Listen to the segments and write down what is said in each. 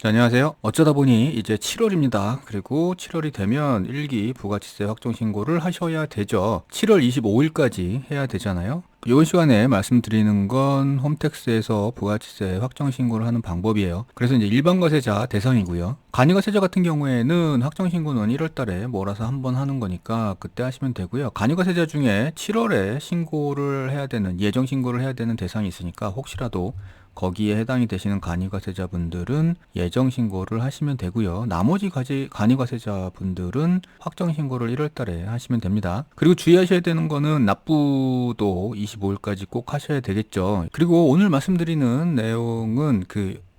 네, 안녕하세요. 어쩌다 보니 이제 7월입니다. 그리고 7월이 되면 일기 부가치세 확정 신고를 하셔야 되죠. 7월 25일까지 해야 되잖아요. 이번 시간에 말씀드리는 건 홈택스에서 부가치세 확정 신고를 하는 방법이에요. 그래서 이제 일반 과세자 대상이고요. 간이 과세자 같은 경우에는 확정 신고는 1월 달에 몰아서 한번 하는 거니까 그때 하시면 되고요. 간이 과세자 중에 7월에 신고를 해야 되는 예정 신고를 해야 되는 대상이 있으니까 혹시라도 거기에 해당이 되시는 간이과세자분들은 예정 신고를 하시면 되고요. 나머지 간이과세자분들은 확정 신고를 1월 달에 하시면 됩니다. 그리고 주의하셔야 되는 거는 납부도 25일까지 꼭 하셔야 되겠죠. 그리고 오늘 말씀드리는 내용은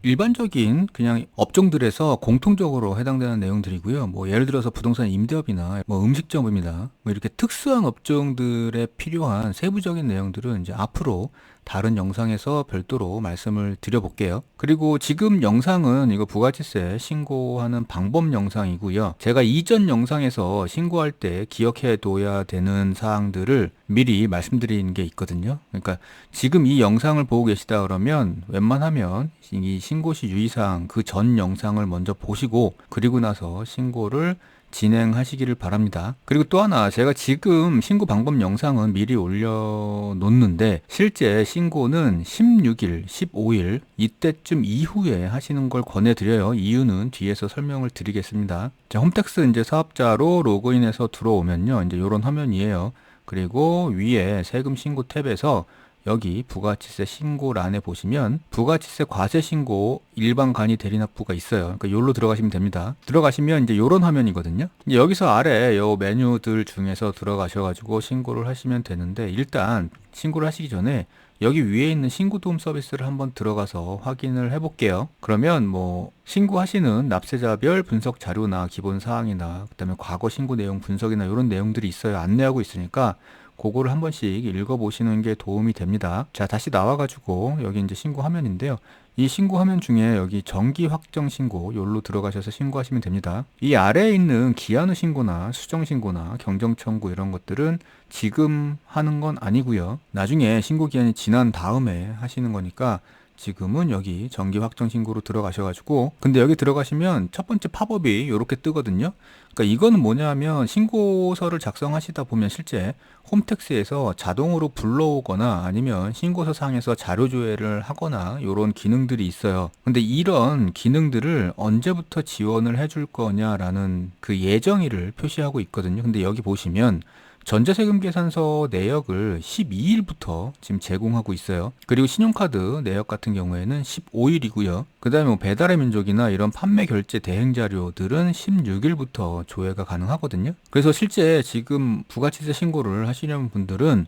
일반적인 그냥 업종들에서 공통적으로 해당되는 내용들이고요. 뭐 예를 들어서 부동산 임대업이나 뭐 음식점입니다. 뭐 이렇게 특수한 업종들에 필요한 세부적인 내용들은 이제 앞으로 다른 영상에서 별도로 말씀을 드려볼게요. 그리고 지금 영상은 이거 부가치세 신고하는 방법 영상이고요. 제가 이전 영상에서 신고할 때 기억해 둬야 되는 사항들을 미리 말씀드린 게 있거든요. 그러니까 지금 이 영상을 보고 계시다 그러면 웬만하면 이 신고 시 유의사항 그 전 영상을 먼저 보시고 그리고 나서 신고를 진행하시기를 바랍니다. 그리고 또 하나 제가 지금 신고 방법 영상은 미리 올려놓는데 실제 신고는 16일, 15일 이때쯤 이후에 하시는 걸 권해드려요. 이유는 뒤에서 설명을 드리겠습니다. 자, 홈택스 이제 사업자로 로그인해서 들어오면요. 이제 이런 화면이에요. 그리고 위에 세금 신고 탭에서 여기 부가치세 신고란에 보시면 부가치세 과세 신고 일반 간이 대리납부가 있어요. 그러니까 여기로 들어가시면 됩니다. 들어가시면 이제 이런 화면이거든요. 이제 여기서 아래 요 메뉴들 중에서 들어가셔가지고 신고를 하시면 되는데 일단 신고를 하시기 전에 여기 위에 있는 신고 도움 서비스를 한번 들어가서 확인을 해볼게요. 그러면 뭐 신고하시는 납세자별 분석 자료나 기본 사항이나 그다음에 과거 신고 내용 분석이나 이런 내용들이 있어요. 안내하고 있으니까 그거를 한 번씩 읽어보시는 게 도움이 됩니다. 자, 다시 나와가지고 여기 이제 신고 화면인데요. 이 신고 화면 중에 여기 정기 확정 신고 여기로 들어가셔서 신고하시면 됩니다. 이 아래에 있는 기한 후 신고나 수정 신고나 경정 청구 이런 것들은 지금 하는 건 아니고요. 나중에 신고 기한이 지난 다음에 하시는 거니까 지금은 여기 정기 확정 신고로 들어가셔가지고 근데 여기 들어가시면 첫 번째 팝업이 이렇게 뜨거든요. 그러니까 이거는 뭐냐면 신고서를 작성하시다 보면 실제 홈택스에서 자동으로 불러오거나 아니면 신고서 상에서 자료 조회를 하거나 이런 기능들이 있어요. 근데 이런 기능들을 언제부터 지원을 해줄 거냐라는 그 예정일을 표시하고 있거든요. 근데 여기 보시면 전자세금 계산서 내역을 12일부터 지금 제공하고 있어요. 그리고 신용카드 내역 같은 경우에는 15일이고요. 그 다음에 뭐 배달의 민족이나 이런 판매 결제 대행 자료들은 16일부터 조회가 가능하거든요. 그래서 실제 지금 부가치세 신고를 하시려는 분들은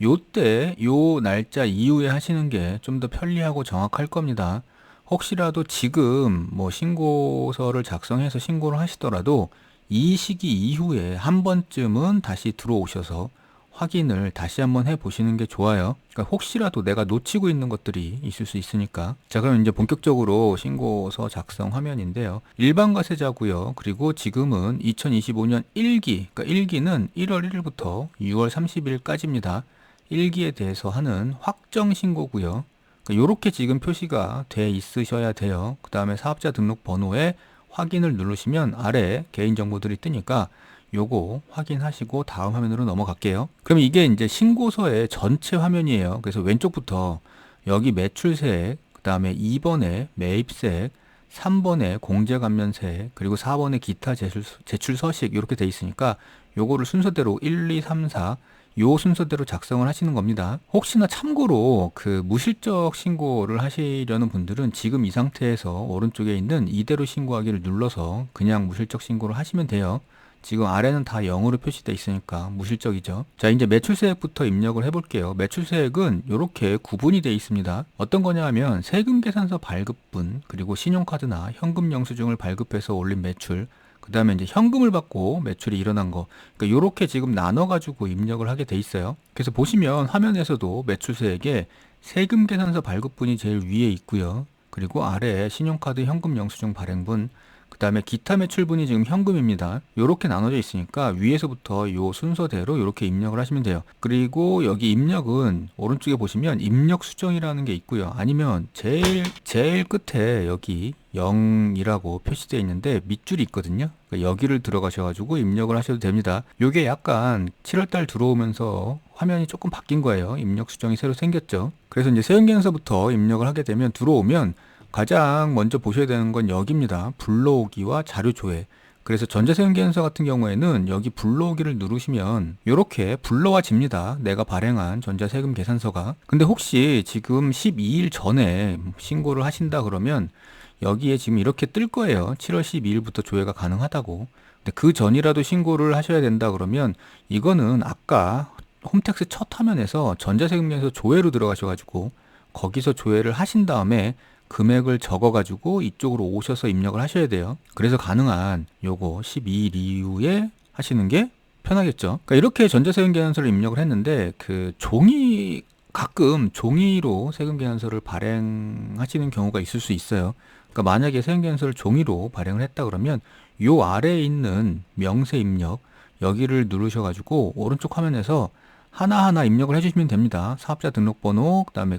요때 요 날짜 이후에 하시는 게 좀 더 편리하고 정확할 겁니다. 혹시라도 지금 뭐 신고서를 작성해서 신고를 하시더라도 이 시기 이후에 한 번쯤은 다시 들어오셔서 확인을 다시 한번 해 보시는 게 좋아요. 그러니까 혹시라도 내가 놓치고 있는 것들이 있을 수 있으니까. 자, 그럼 이제 본격적으로 신고서 작성 화면인데요. 일반 과세자고요. 그리고 지금은 2025년 1기, 그러니까 1기는 1월 1일부터 6월 30일까지입니다. 1기에 대해서 하는 확정 신고고요. 이렇게 지금 표시가 돼 있으셔야 돼요. 그 다음에 사업자 등록 번호에 확인을 누르시면 아래 개인정보들이 뜨니까 요거 확인하시고 다음 화면으로 넘어갈게요. 그럼 이게 이제 신고서의 전체 화면이에요. 그래서 왼쪽부터 여기 매출세액, 그 다음에 2번에 매입세액, 3번에 공제감면세액, 그리고 4번에 기타 제출 서식 이렇게 돼 있으니까 요거를 순서대로 1, 2, 3, 4 요 순서대로 작성을 하시는 겁니다. 혹시나 참고로 그 무실적 신고를 하시려는 분들은 지금 이 상태에서 오른쪽에 있는 이대로 신고하기를 눌러서 그냥 무실적 신고를 하시면 돼요. 지금 아래는 다 0으로 표시되어 있으니까 무실적이죠. 자, 이제 매출세액부터 입력을 해볼게요. 매출세액은 이렇게 구분이 되어 있습니다. 어떤 거냐 하면 세금계산서 발급분, 그리고 신용카드나 현금 영수증을 발급해서 올린 매출, 그 다음에 이제 현금을 받고 매출이 일어난 거. 그러니까 요렇게 지금 나눠가지고 입력을 하게 돼 있어요. 그래서 보시면 화면에서도 매출세액에 세금 계산서 발급분이 제일 위에 있고요. 그리고 아래에 신용카드 현금 영수증 발행분, 그 다음에 기타 매출분이 지금 현금입니다. 요렇게 나눠져 있으니까 위에서부터 요 순서대로 요렇게 입력을 하시면 돼요. 그리고 여기 입력은 오른쪽에 보시면 입력 수정이라는 게 있고요. 아니면 제일 끝에 여기 0이라고 표시되어 있는데 밑줄이 있거든요. 그러니까 여기를 들어가셔가지고 입력을 하셔도 됩니다. 요게 약간 7월달 들어오면서 화면이 조금 바뀐 거예요. 입력 수정이 새로 생겼죠. 그래서 이제 세금계산서부터 입력을 하게 되면 들어오면 가장 먼저 보셔야 되는 건 여기입니다. 불러오기와 자료 조회. 그래서 전자세금계산서 같은 경우에는 여기 불러오기를 누르시면 이렇게 불러와집니다. 내가 발행한 전자세금계산서가. 근데 혹시 지금 12일 전에 신고를 하신다 그러면 여기에 지금 이렇게 뜰 거예요. 7월 12일부터 조회가 가능하다고. 근데 그 전이라도 신고를 하셔야 된다 그러면 이거는 아까 홈택스 첫 화면에서 전자세금계산서 조회로 들어가셔가지고 거기서 조회를 하신 다음에 금액을 적어가지고 이쪽으로 오셔서 입력을 하셔야 돼요. 그래서 가능한 요거 12일 이후에 하시는 게 편하겠죠. 그러니까 이렇게 전자세금계산서를 입력을 했는데 그 가끔 종이로 세금계산서를 발행하시는 경우가 있을 수 있어요. 그러니까 만약에 세금계산서를 종이로 발행을 했다 그러면 요 아래에 있는 명세 입력 여기를 누르셔가지고 오른쪽 화면에서 하나하나 입력을 해주시면 됩니다. 사업자 등록번호, 그 다음에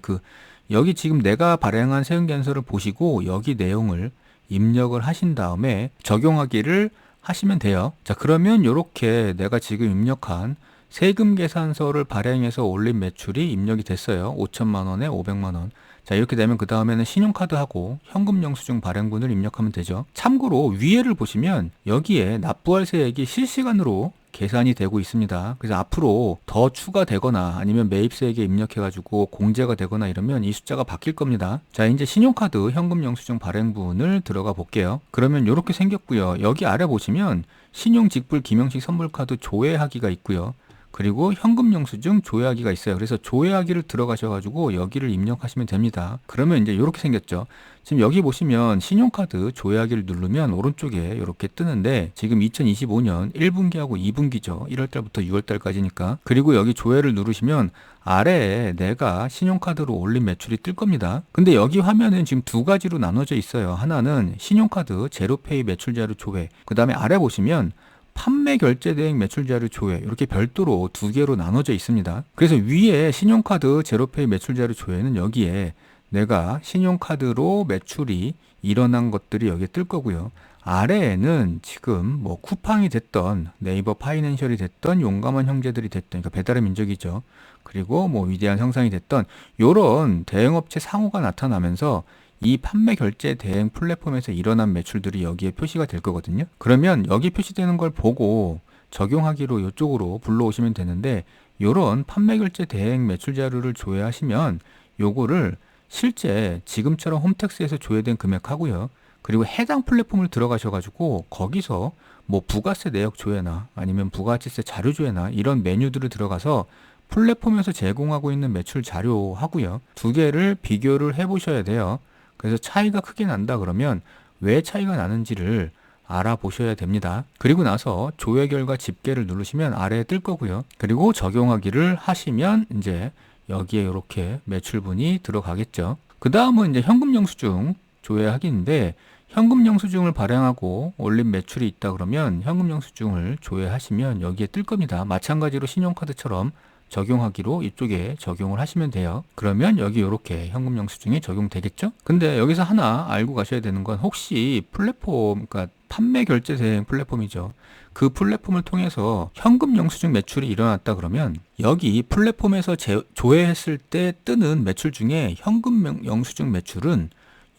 여기 지금 내가 발행한 세금계산서를 보시고 여기 내용을 입력을 하신 다음에 적용하기를 하시면 돼요. 자, 그러면 이렇게 내가 지금 입력한 세금계산서를 발행해서 올린 매출이 입력이 됐어요. 5천만 원에 500만 원. 자, 이렇게 되면 그 다음에는 신용카드하고 현금영수증 발행분을 입력하면 되죠. 참고로 위에를 보시면 여기에 납부할세액이 실시간으로 계산이 되고 있습니다. 그래서 앞으로 더 추가되거나 아니면 매입세액에 입력해가지고 공제가 되거나 이러면 이 숫자가 바뀔 겁니다. 자, 이제 신용카드 현금영수증 발행분을 들어가 볼게요. 그러면 이렇게 생겼고요. 여기 아래 보시면 신용직불 기명식 선물카드 조회하기가 있고요. 그리고 현금영수증 조회하기가 있어요. 그래서 조회하기를 들어가셔가지고 여기를 입력하시면 됩니다. 그러면 이제 이렇게 생겼죠. 지금 여기 보시면 신용카드 조회하기를 누르면 오른쪽에 이렇게 뜨는데 지금 2025년 1분기하고 2분기죠. 1월달부터 6월달까지니까. 그리고 여기 조회를 누르시면 아래에 내가 신용카드로 올린 매출이 뜰 겁니다. 근데 여기 화면은 지금 두 가지로 나눠져 있어요. 하나는 신용카드 제로페이 매출자료 조회. 그 다음에 아래 보시면 판매 결제 대행 매출 자료 조회 이렇게 별도로 두 개로 나눠져 있습니다. 그래서 위에 신용카드 제로페이 매출 자료 조회는 여기에 내가 신용카드로 매출이 일어난 것들이 여기에 뜰 거고요. 아래에는 지금 뭐 쿠팡이 됐던 네이버 파이낸셜이 됐던 용감한 형제들이 됐던 그러니까 배달의 민족이죠. 그리고 뭐 위대한 형상이 됐던 요런 대행업체 상호가 나타나면서 이 판매 결제 대행 플랫폼에서 일어난 매출들이 여기에 표시가 될 거거든요. 그러면 여기 표시되는 걸 보고 적용하기로 이쪽으로 불러오시면 되는데 요런 판매 결제 대행 매출 자료를 조회하시면 요거를 실제 지금처럼 홈택스에서 조회된 금액하고요. 그리고 해당 플랫폼을 들어가셔가지고 거기서 뭐 부가세 내역 조회나 아니면 부가가치세 자료 조회나 이런 메뉴들을 들어가서 플랫폼에서 제공하고 있는 매출 자료하고요. 두 개를 비교를 해보셔야 돼요. 그래서 차이가 크게 난다 그러면 왜 차이가 나는지를 알아보셔야 됩니다. 그리고 나서 조회 결과 집계를 누르시면 아래에 뜰 거고요. 그리고 적용하기를 하시면 이제 여기에 이렇게 매출분이 들어가겠죠. 그 다음은 이제 현금영수증 조회하기인데 현금영수증을 발행하고 올린 매출이 있다 그러면 현금영수증을 조회하시면 여기에 뜰 겁니다. 마찬가지로 신용카드처럼 적용하기로 이쪽에 적용을 하시면 돼요. 그러면 여기 이렇게 현금영수증이 적용되겠죠? 근데 여기서 하나 알고 가셔야 되는 건 혹시 플랫폼, 그러니까 판매 결제 대행 플랫폼이죠. 그 플랫폼을 통해서 현금영수증 매출이 일어났다 그러면 여기 플랫폼에서 조회했을 때 뜨는 매출 중에 현금영수증 매출은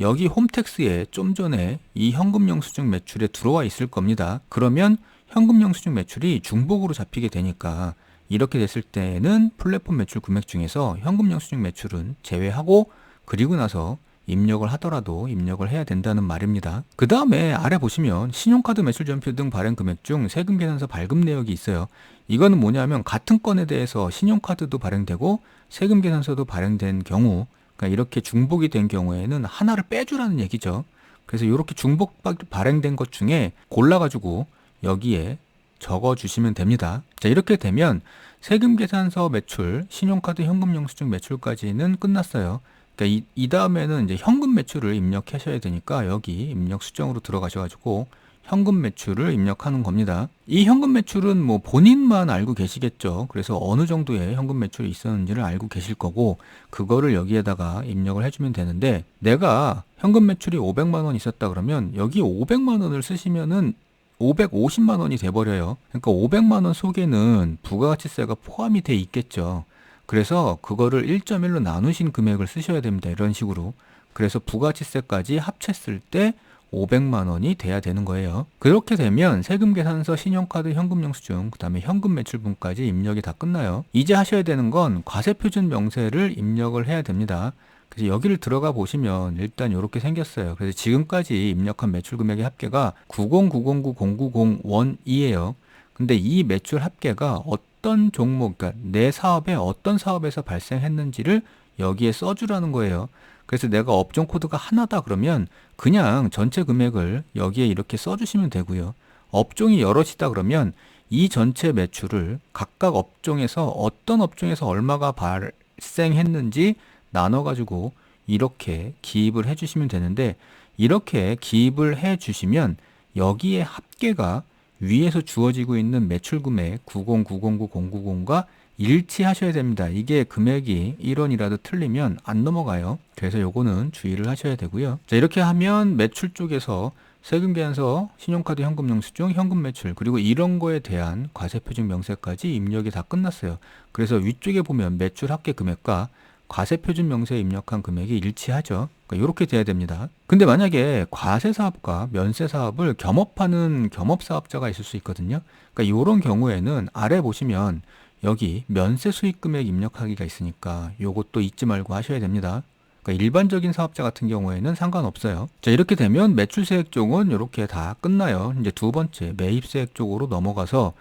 여기 홈택스에 좀 전에 이 현금영수증 매출에 들어와 있을 겁니다. 그러면 현금영수증 매출이 중복으로 잡히게 되니까 이렇게 됐을 때는 플랫폼 매출 금액 중에서 현금영수증 매출은 제외하고 그리고 나서 입력을 하더라도 입력을 해야 된다는 말입니다. 그 다음에 아래 보시면 신용카드 매출 전표 등 발행 금액 중 세금계산서 발급 내역이 있어요. 이거는 뭐냐면 같은 건에 대해서 신용카드도 발행되고 세금계산서도 발행된 경우 그러니까 이렇게 중복이 된 경우에는 하나를 빼주라는 얘기죠. 그래서 이렇게 중복 발행된 것 중에 골라가지고 여기에 적어주시면 됩니다. 자, 이렇게 되면 세금계산서 매출, 신용카드 현금영수증 매출까지는 끝났어요. 그러니까 이 다음에는 이제 현금 매출을 입력하셔야 되니까 여기 입력 수정으로 들어가셔가지고 현금 매출을 입력하는 겁니다. 이 현금 매출은 뭐 본인만 알고 계시겠죠. 그래서 어느 정도의 현금 매출이 있었는지를 알고 계실 거고 그거를 여기에다가 입력을 해주면 되는데 내가 현금 매출이 500만 원 있었다 그러면 여기 500만 원을 쓰시면은 550만 원이 돼버려요. 그러니까 500만 원 속에는 부가가치세가 포함이 돼 있겠죠. 그래서 그거를 1.1로 나누신 금액을 쓰셔야 됩니다. 이런 식으로. 그래서 부가가치세까지 합쳤을 때 500만 원이 돼야 되는 거예요. 그렇게 되면 세금계산서, 신용카드, 현금영수증, 그 다음에 현금 매출분까지 입력이 다 끝나요. 이제 하셔야 되는 건 과세표준 명세를 입력을 해야 됩니다. 그래서 여기를 들어가 보시면 일단 이렇게 생겼어요. 그래서 지금까지 입력한 매출 금액의 합계가 90,909,001이에요. 근데 이 매출 합계가 어떤 종목, 그러니까 내 사업에 어떤 사업에서 발생했는지를 여기에 써주라는 거예요. 그래서 내가 업종 코드가 하나다 그러면 그냥 전체 금액을 여기에 이렇게 써주시면 되고요. 업종이 여럿이다 그러면 이 전체 매출을 각각 업종에서 어떤 업종에서 얼마가 발생했는지 나눠가지고 이렇게 기입을 해주시면 되는데 이렇게 기입을 해주시면 여기에 합계가 위에서 주어지고 있는 매출 금액 90,909,090과 일치하셔야 됩니다. 이게 금액이 1원이라도 틀리면 안 넘어가요. 그래서 요거는 주의를 하셔야 되고요. 자, 이렇게 하면 매출 쪽에서 세금계산서, 신용카드, 현금영수증, 현금 매출 그리고 이런 거에 대한 과세표준 명세까지 입력이 다 끝났어요. 그래서 위쪽에 보면 매출 합계 금액과 과세표준 명세에 입력한 금액이 일치하죠. 그러니까 이렇게 돼야 됩니다. 근데 만약에 과세사업과 면세사업을 겸업하는 겸업사업자가 있을 수 있거든요. 그러니까 이런 경우에는 아래 보시면 여기 면세 수익 금액 입력하기가 있으니까 요것도 잊지 말고 하셔야 됩니다. 그러니까 일반적인 사업자 같은 경우에는 상관없어요. 자, 이렇게 되면 매출세액 쪽은 이렇게 다 끝나요. 이제 두 번째 매입세액 쪽으로 넘어가서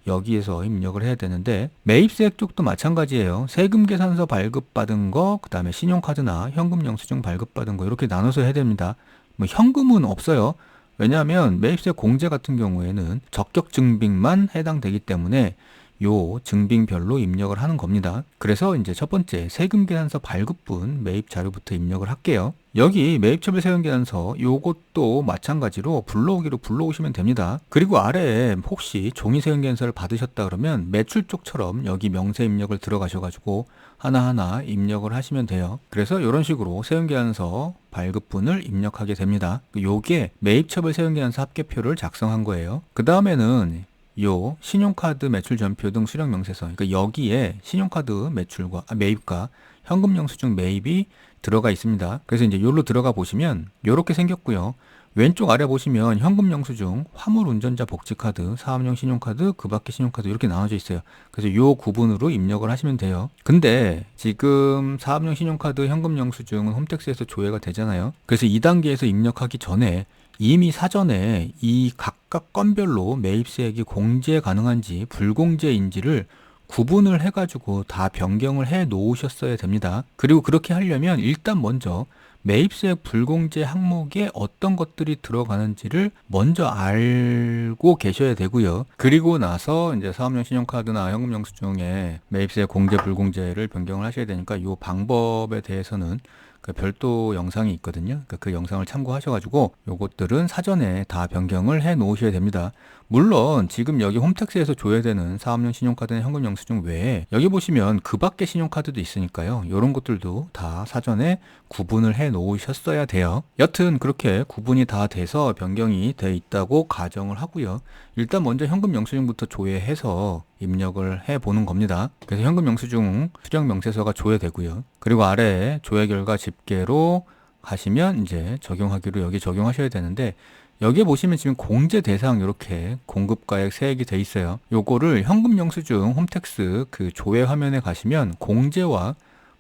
여기에서 입력을 해야 되는데 매입세액 쪽도 마찬가지예요. 세금계산서 발급받은 거, 그 다음에 신용카드나 현금영수증 발급받은 거 이렇게 나눠서 해야 됩니다. 뭐 현금은 없어요. 왜냐하면 매입세 공제 같은 경우에는 적격 증빙만 해당되기 때문에 요 증빙별로 입력을 하는 겁니다. 그래서 이제 첫 번째 세금계산서 발급분 매입 자료부터 입력을 할게요. 여기 매입처분 세금계산서 요것도 마찬가지로 불러오기로 불러오시면 됩니다. 그리고 아래에 혹시 종이 세금계산서를 받으셨다 그러면 매출 쪽처럼 여기 명세 입력을 들어가셔가지고 하나하나 입력을 하시면 돼요. 그래서 이런 식으로 세금계산서 발급분을 입력하게 됩니다. 요게 매입처분 세금계산서 합계표를 작성한 거예요. 그 다음에는 요 신용카드 매출 전표 등 수령 명세서, 그러니까 여기에 신용카드 매출과 매입과 현금영수증 매입이 들어가 있습니다. 그래서 이제 요로 들어가 보시면 요렇게 생겼고요. 왼쪽 아래 보시면 현금영수증, 화물운전자 복지카드, 사업용 신용카드, 그 밖에 신용카드 이렇게 나눠져 있어요. 그래서 요 구분으로 입력을 하시면 돼요. 근데 지금 사업용 신용카드, 현금영수증은 홈택스에서 조회가 되잖아요. 그래서 2단계에서 입력하기 전에 이미 사전에 이 각각 건별로 매입세액이 공제 가능한지 불공제인지를 구분을 해가지고 다 변경을 해 놓으셨어야 됩니다. 그리고 그렇게 하려면 일단 먼저 매입세액 불공제 항목에 어떤 것들이 들어가는지를 먼저 알고 계셔야 되고요. 그리고 나서 이제 사업용 신용카드나 현금영수증에 매입세액 공제 불공제를 변경을 하셔야 되니까 이 방법에 대해서는 그 별도 영상이 있거든요. 그 영상을 참고하셔가지고 요것들은 사전에 다 변경을 해 놓으셔야 됩니다. 물론 지금 여기 홈택스에서 줘야 되는 사업용 신용카드나 현금영수증 외에 여기 보시면 그 밖에 신용카드도 있으니까요. 이런 것들도 다 사전에 구분을 해 놓으셨어야 돼요. 여튼 그렇게 구분이 다 돼서 변경이 돼 있다고 가정을 하고요. 일단 먼저 현금영수증부터 조회해서 입력을 해 보는 겁니다. 그래서 현금영수증 수령 명세서가 조회되고요. 그리고 아래에 조회 결과 집계로 가시면 이제 적용하기로 여기 적용하셔야 되는데 여기에 보시면 지금 공제 대상 이렇게 공급가액 세액이 돼 있어요. 요거를 현금영수증 홈택스 그 조회 화면에 가시면 공제와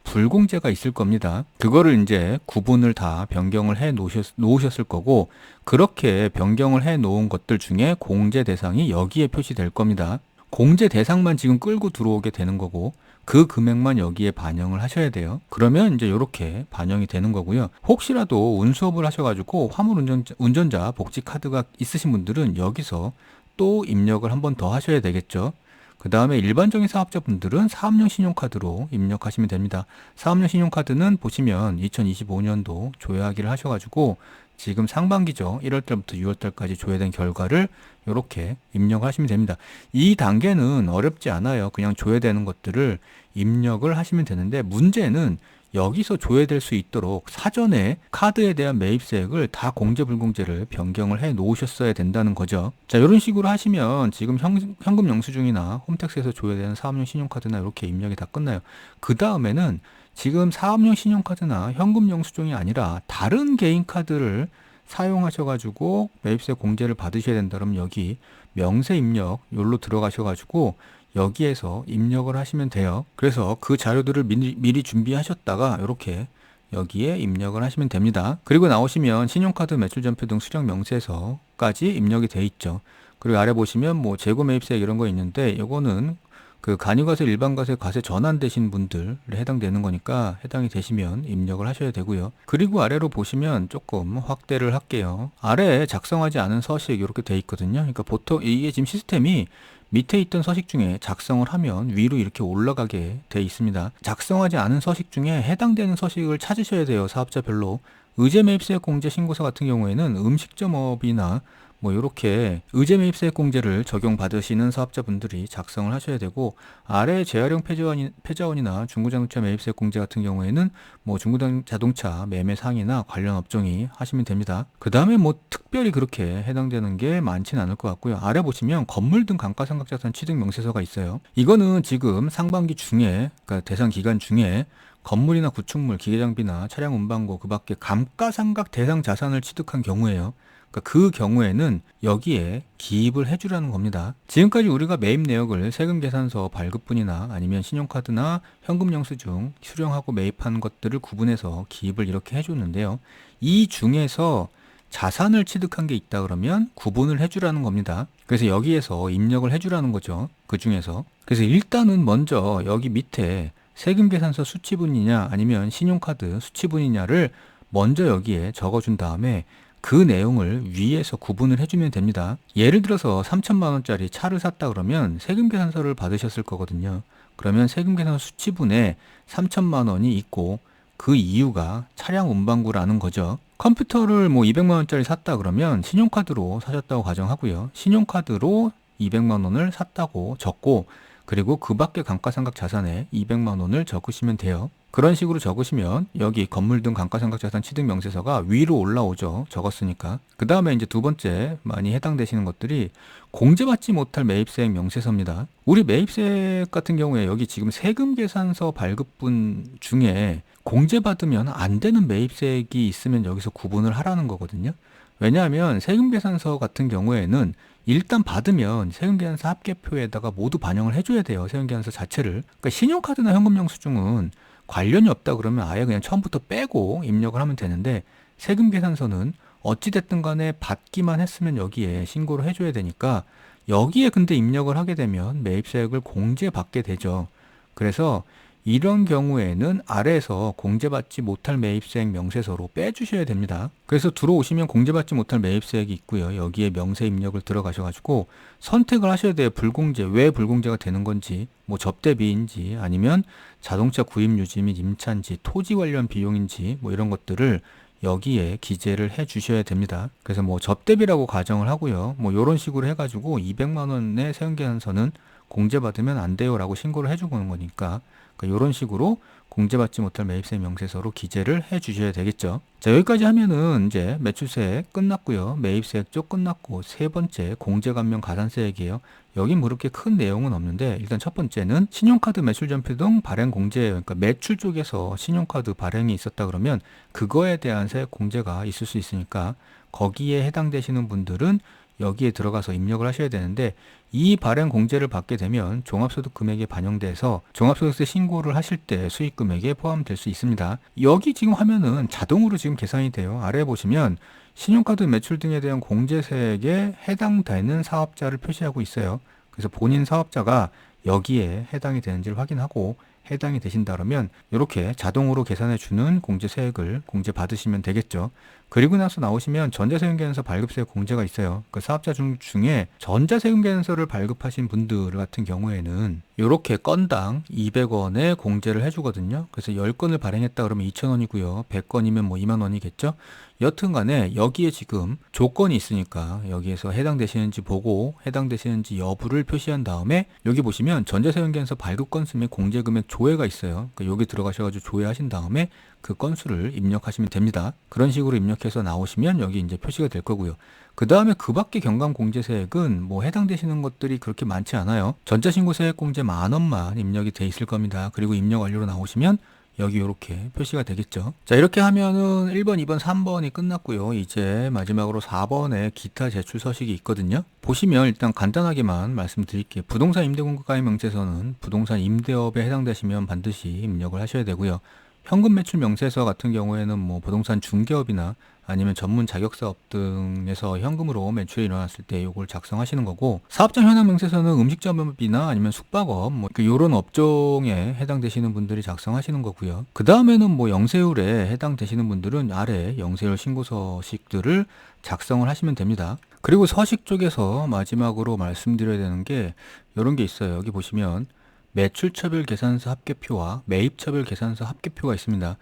불공제가 있을 겁니다. 그거를 이제 구분을 다 변경을 해 놓으셨을 거고 그렇게 변경을 해 놓은 것들 중에 공제 대상이 여기에 표시될 겁니다. 공제 대상만 지금 끌고 들어오게 되는 거고 그 금액만 여기에 반영을 하셔야 돼요. 그러면 이제 이렇게 반영이 되는 거고요. 혹시라도 운수업을 하셔가지고 화물운전자 복지카드가 있으신 분들은 여기서 또 입력을 한 번 더 하셔야 되겠죠. 그 다음에 일반적인 사업자분들은 사업용 신용카드로 입력하시면 됩니다. 사업용 신용카드는 보시면 2025년도 조회하기를 하셔가지고 지금 상반기죠. 1월달부터 6월달까지 조회된 결과를 이렇게 입력하시면 됩니다. 이 단계는 어렵지 않아요. 그냥 조회되는 것들을 입력을 하시면 되는데, 문제는 여기서 조회될 수 있도록 사전에 카드에 대한 매입세액을 다 공제 불공제를 변경을 해 놓으셨어야 된다는 거죠. 자, 이런 식으로 하시면 지금 현금 영수증이나 홈택스에서 조회되는 사업용 신용카드나 이렇게 입력이 다 끝나요. 그 다음에는 지금 사업용 신용카드나 현금 영수증이 아니라 다른 개인 카드를 사용하셔가지고 매입세 공제를 받으셔야 된다 그러면 여기 명세 입력 여기로 들어가셔가지고 여기에서 입력을 하시면 돼요. 그래서 그 자료들을 미리 준비하셨다가 이렇게 여기에 입력을 하시면 됩니다. 그리고 나오시면 신용카드 매출전표 등 수령 명세서까지 입력이 돼 있죠. 그리고 아래 보시면 뭐 재고 매입세액 이런 거 있는데, 요거는 그 간이과세 일반과세 과세 전환되신 분들에 해당되는 거니까 해당이 되시면 입력을 하셔야 되고요. 그리고 아래로 보시면 조금 확대를 할게요. 아래에 작성하지 않은 서식 이렇게 돼 있거든요. 그러니까 보통 이게 지금 시스템이 밑에 있던 서식 중에 작성을 하면 위로 이렇게 올라가게 돼 있습니다. 작성하지 않은 서식 중에 해당되는 서식을 찾으셔야 돼요. 사업자별로. 의제매입세액 공제 신고서 같은 경우에는 음식점업이나 뭐 이렇게 의제매입세액 공제를 적용받으시는 사업자분들이 작성을 하셔야 되고, 아래 재활용 폐자원이나 중고자동차 매입세액 공제 같은 경우에는 뭐 중고자동차 매매 상이나 관련 업종이 하시면 됩니다. 그 다음에 뭐 특별히 그렇게 해당되는 게 많지는 않을 것 같고요. 아래 보시면 건물 등 감가상각자산 취득 명세서가 있어요. 이거는 지금 상반기 중에, 그러니까 대상 기간 중에 건물이나 구축물, 기계장비나 차량 운반고 그 밖에 감가상각 대상 자산을 취득한 경우에요. 그러니까 그 경우에는 여기에 기입을 해주라는 겁니다. 지금까지 우리가 매입 내역을 세금계산서 발급분이나 아니면 신용카드나 현금 영수증 수령하고 매입한 것들을 구분해서 기입을 이렇게 해줬는데요. 이 중에서 자산을 취득한 게 있다 그러면 구분을 해주라는 겁니다. 그래서 여기에서 입력을 해주라는 거죠. 그 중에서. 그래서 일단은 먼저 여기 밑에 세금계산서 수치분이냐 아니면 신용카드 수치분이냐를 먼저 여기에 적어준 다음에 그 내용을 위에서 구분을 해주면 됩니다. 예를 들어서 3천만 원짜리 차를 샀다 그러면 세금계산서를 받으셨을 거거든요. 그러면 세금계산서 수치분에 3천만 원이 있고 그 이유가 차량 운반구라는 거죠. 컴퓨터를 뭐 200만 원짜리 샀다 그러면 신용카드로 사셨다고 가정하고요. 신용카드로 200만 원을 샀다고 적고, 그리고 그 밖에 감가상각 자산에 200만 원을 적으시면 돼요. 그런 식으로 적으시면 여기 건물 등 감가상각자산 취득 명세서가 위로 올라오죠. 적었으니까. 그 다음에 이제 두 번째 많이 해당되시는 것들이 공제받지 못할 매입세액 명세서입니다. 우리 매입세액 같은 경우에 여기 지금 세금계산서 발급분 중에 공제받으면 안 되는 매입세액이 있으면 여기서 구분을 하라는 거거든요. 왜냐하면 세금계산서 같은 경우에는 일단 받으면 세금계산서 합계표에다가 모두 반영을 해줘야 돼요. 세금계산서 자체를. 그러니까 신용카드나 현금영수증은 관련이 없다 그러면 아예 그냥 처음부터 빼고 입력을 하면 되는데, 세금계산서는 어찌됐든 간에 받기만 했으면 여기에 신고를 해줘야 되니까 여기에 근데 입력을 하게 되면 매입세액을 공제받게 되죠. 그래서 이런 경우에는 아래에서 공제받지 못할 매입세액 명세서로 빼주셔야 됩니다. 그래서 들어오시면 공제받지 못할 매입세액이 있고요. 여기에 명세 입력을 들어가셔가지고 선택을 하셔야 돼요. 불공제, 왜 불공제가 되는 건지, 뭐 접대비인지 아니면 자동차 구입 유지 및 임차인지, 토지 관련 비용인지 뭐 이런 것들을 여기에 기재를 해 주셔야 됩니다. 그래서 뭐 접대비라고 가정을 하고요. 뭐 이런 식으로 해가지고 200만 원의 세금계산서는 공제받으면 안 돼요 라고 신고를 해주는 거니까, 그러니까 이런 식으로 공제받지 못할 매입세 명세서로 기재를 해 주셔야 되겠죠. 자, 여기까지 하면은 이제 매출세액 끝났고요. 매입세액 쪽 끝났고, 세 번째 공제감면 가산세액이에요. 여긴 그렇게 큰 내용은 없는데, 일단 첫 번째는 신용카드 매출전표 등 발행 공제예요. 그러니까 매출 쪽에서 신용카드 발행이 있었다 그러면 그거에 대한 세액 공제가 있을 수 있으니까 거기에 해당되시는 분들은 여기에 들어가서 입력을 하셔야 되는데, 이 발행 공제를 받게 되면 종합소득 금액에 반영돼서 종합소득세 신고를 하실 때 수익 금액에 포함될 수 있습니다. 여기 지금 화면은 자동으로 지금 계산이 돼요. 아래 보시면 신용카드 매출 등에 대한 공제세액에 해당되는 사업자를 표시하고 있어요. 그래서 본인 사업자가 여기에 해당이 되는지를 확인하고 해당이 되신다 그러면 이렇게 자동으로 계산해 주는 공제세액을 공제 받으시면 되겠죠. 그리고 나서 나오시면 전자세금계산서 발급세 공제가 있어요. 그 사업자 중에 전자세금계산서를 발급하신 분들 같은 경우에는 이렇게 건당 200원의 공제를 해주거든요. 그래서 10건을 발행했다 그러면 2,000원이고요. 100건이면 뭐 2만 원이겠죠. 여튼 간에 여기에 지금 조건이 있으니까 여기에서 해당되시는지 보고 해당되시는지 여부를 표시한 다음에 여기 보시면 전자세금계산서 발급 건수 및 공제금액 조회가 있어요. 그러니까 여기 들어가셔가지고 조회하신 다음에 그 건수를 입력하시면 됩니다. 그런 식으로 입력해서 나오시면 여기 이제 표시가 될 거고요. 그 다음에 그 밖에 경감공제세액은 뭐 해당되시는 것들이 그렇게 많지 않아요. 전자신고세액공제 10,000원만 입력이 돼 있을 겁니다. 그리고 입력 완료로 나오시면 여기 이렇게 표시가 되겠죠. 자, 이렇게 하면은 1번, 2번, 3번이 끝났고요. 이제 마지막으로 4번에 기타 제출 서식이 있거든요. 보시면 일단 간단하게만 말씀드릴게요. 부동산 임대공급 가입 명세서는 부동산 임대업에 해당되시면 반드시 입력을 하셔야 되고요. 현금 매출 명세서 같은 경우에는 뭐 부동산 중개업이나 아니면 전문 자격사업 등에서 현금으로 매출이 일어났을 때 이걸 작성하시는 거고, 사업장 현황 명세서는 음식점업이나 아니면 숙박업 뭐 이런 업종에 해당되시는 분들이 작성하시는 거고요. 그 다음에는 뭐 영세율에 해당되시는 분들은 아래 영세율 신고 서식들을 작성을 하시면 됩니다. 그리고 서식 쪽에서 마지막으로 말씀드려야 되는 게 이런 게 있어요. 여기 보시면 매출처별 계산서 합계표와 매입처별 계산서 합계표가 있습니다.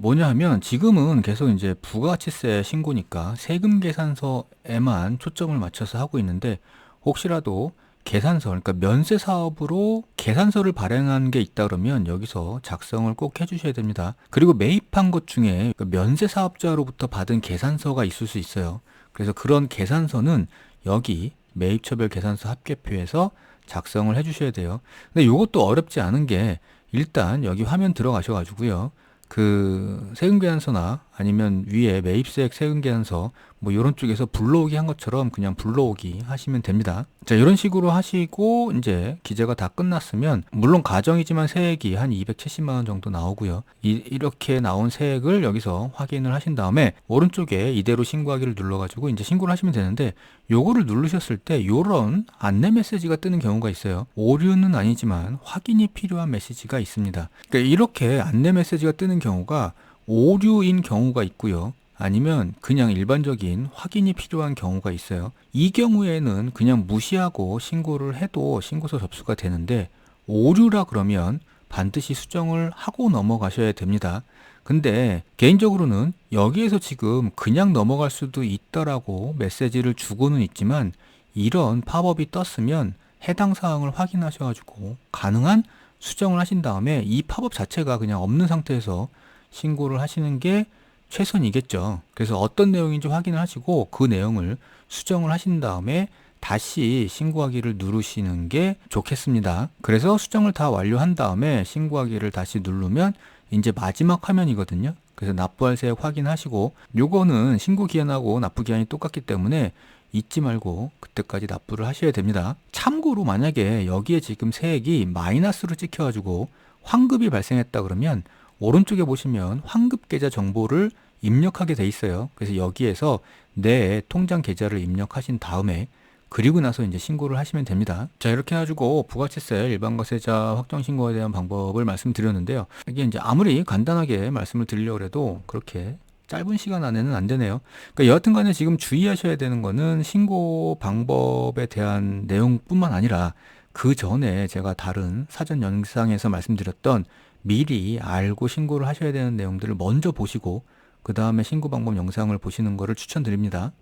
뭐냐 하면 지금은 계속 이제 부가가치세 신고니까 세금 계산서에만 초점을 맞춰서 하고 있는데, 혹시라도 계산서, 그러니까 면세 사업으로 계산서를 발행한 게 있다 그러면 여기서 작성을 꼭 해주셔야 됩니다. 그리고 매입한 것 중에 면세 사업자로부터 받은 계산서가 있을 수 있어요. 그래서 그런 계산서는 여기 매입처별 계산서 합계표에서 작성을 해주셔야 돼요. 근데 이것도 어렵지 않은 게 일단 여기 화면 들어가셔가지고요. 그 세금계산서나 아니면 위에 매입세액 세금계산서 뭐 이런 쪽에서 불러오기 한 것처럼 그냥 불러오기 하시면 됩니다. 자, 이런 식으로 하시고 이제 기재가 다 끝났으면, 물론 가정이지만 세액이 한 270만 원 정도 나오고요. 이렇게 나온 세액을 여기서 확인을 하신 다음에 오른쪽에 이대로 신고하기를 눌러가지고 이제 신고를 하시면 되는데, 요거를 누르셨을 때 요런 안내 메시지가 뜨는 경우가 있어요. 오류는 아니지만 확인이 필요한 메시지가 있습니다. 그러니까 이렇게 안내 메시지가 뜨는 경우가 오류인 경우가 있고요. 아니면 그냥 일반적인 확인이 필요한 경우가 있어요. 이 경우에는 그냥 무시하고 신고를 해도 신고서 접수가 되는데, 오류라 그러면 반드시 수정을 하고 넘어가셔야 됩니다. 근데 개인적으로는 여기에서 지금 그냥 넘어갈 수도 있다라고 메시지를 주고는 있지만, 이런 팝업이 떴으면 해당 사항을 확인하셔가지고 가능한 수정을 하신 다음에 이 팝업 자체가 그냥 없는 상태에서 신고를 하시는 게 최선이겠죠. 그래서 어떤 내용인지 확인을 하시고 그 내용을 수정을 하신 다음에 다시 신고하기를 누르시는 게 좋겠습니다. 그래서 수정을 다 완료한 다음에 신고하기를 다시 누르면 이제 마지막 화면이거든요. 그래서 납부할 세액 확인하시고, 요거는 신고 기한하고 납부 기한이 똑같기 때문에 잊지 말고 그때까지 납부를 하셔야 됩니다. 참고로 만약에 여기에 지금 세액이 마이너스로 찍혀가지고 환급이 발생했다 그러면 오른쪽에 보시면 환급 계좌 정보를 입력하게 돼 있어요. 그래서 여기에서 내 통장 계좌를 입력하신 다음에 그리고 나서 이제 신고를 하시면 됩니다. 자, 이렇게 해가지고 부가치세 일반과세자 확정신고에 대한 방법을 말씀드렸는데요. 이게 이제 아무리 간단하게 말씀을 드리려고 해도 그렇게 짧은 시간 안에는 안 되네요. 그러니까 여하튼 간에 지금 주의하셔야 되는 거는 신고 방법에 대한 내용뿐만 아니라 그 전에 제가 다른 사전 영상에서 말씀드렸던 미리 알고 신고를 하셔야 되는 내용들을 먼저 보시고 그 다음에 신고 방법 영상을 보시는 것을 추천드립니다.